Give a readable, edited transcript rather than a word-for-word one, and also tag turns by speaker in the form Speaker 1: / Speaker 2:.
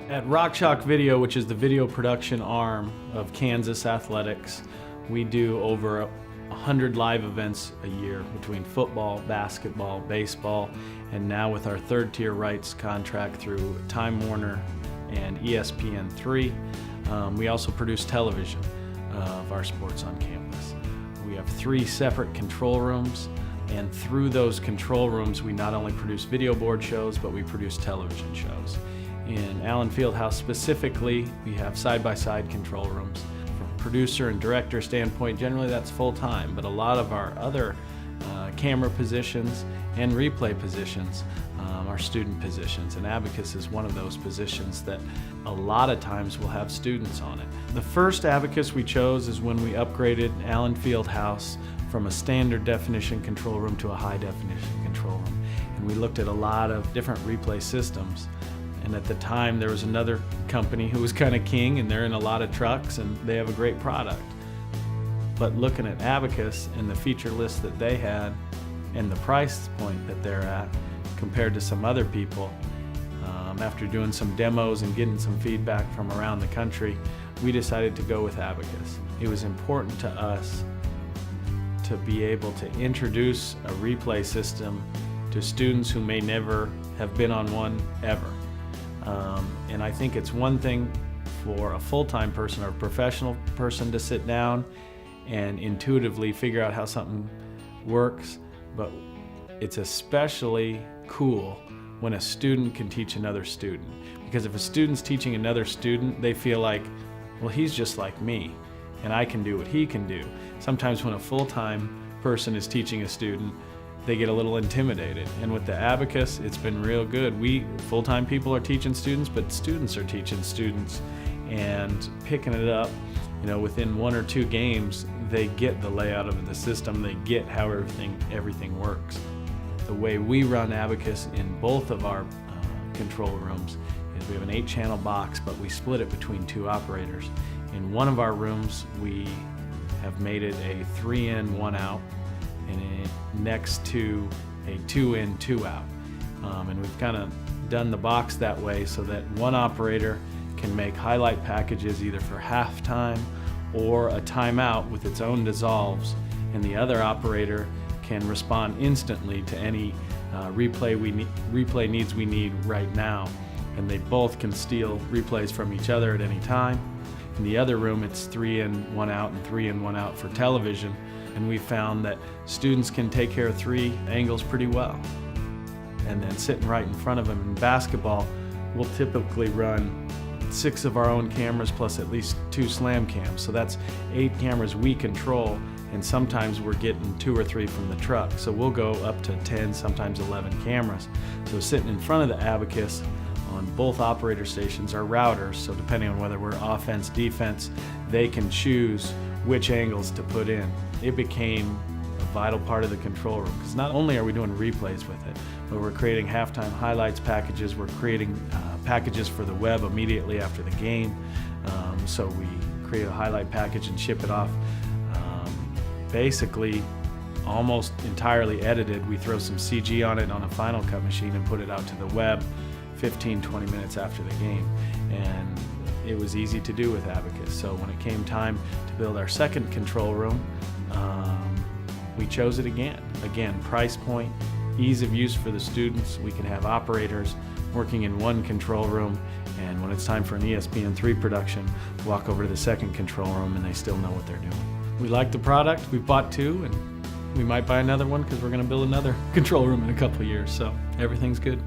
Speaker 1: At Rock Chalk Video, which is the video production arm of Kansas Athletics, we do over 100 live events a year between football, basketball, baseball, and now with our third-tier rights contract through Time Warner and ESPN3, we also produce television of our sports on campus. We have 3 separate control rooms, and through those control rooms we not only produce video board shows, but we produce television shows. In Allen Fieldhouse specifically, we have side-by-side control rooms. From a producer and director standpoint, generally that's full-time, but a lot of our other camera positions and replay positions are student positions, and Abekas is one of those positions that a lot of times will have students on it. The first Abekas we chose is when we upgraded Allen Fieldhouse from a standard definition control room to a high definition control room, and we looked at a lot of different replay systems. And at the time there was another company who was kind of king, and they're in a lot of trucks and they have a great product. But looking at Abekas and the feature list that they had and the price point that they're at compared to some other people, after doing some demos and getting some feedback from around the country, we decided to go with Abekas. It was important to us to be able to introduce a replay system to students who may never have been on one ever. And I think it's one thing for a full-time person or a professional person to sit down and intuitively figure out how something works, but it's especially cool when a student can teach another student. Because if a student's teaching another student, they feel like, well, he's just like me, and I can do what he can do. Sometimes when a full-time person is teaching a student, they get a little intimidated. And with the Abekas, it's been real good. We full-time people are teaching students, but students are teaching students, and picking it up, within 1 or 2 games, they get the layout of the system, they get how everything works. The way we run Abekas in both of our control rooms is we have an 8-channel box, but we split it between 2 operators. In one of our rooms, we have made it a 3-in, 1-out, and next to a 2-in, 2-out. And we've kind of done the box that way so that one operator can make highlight packages either for halftime or a timeout with its own dissolves, and the other operator can respond instantly to any replay needs we need right now. And they both can steal replays from each other at any time. In the other room, it's 3-in, 1-out, and 3-in, 1-out for television. And we found that students can take care of 3 angles pretty well. And then sitting right in front of them in basketball, we'll typically run 6 of our own cameras plus at least 2 slam cams. So that's 8 cameras we control, and sometimes we're getting 2 or 3 from the truck. So we'll go up to 10, sometimes 11 cameras. So sitting in front of the Abekas on both operator stations are routers, so depending on whether we're offense, defense, they can choose which angles to put in. It became a vital part of the control room, because not only are we doing replays with it, but we're creating halftime highlights packages, we're creating packages for the web immediately after the game. So we create a highlight package and ship it off basically almost entirely edited. We throw some CG on it on a Final Cut machine and put it out to the web 15-20 minutes after the game. And it was easy to do with Abekas. So when it came time to build our second control room, we chose it again. Again, price point, ease of use for the students. We can have operators working in one control room, and when it's time for an ESPN3 production, walk over to the second control room and they still know what they're doing. We like the product. We've bought 2, and we might buy another one because we're going to build another control room in a couple of years, so everything's good.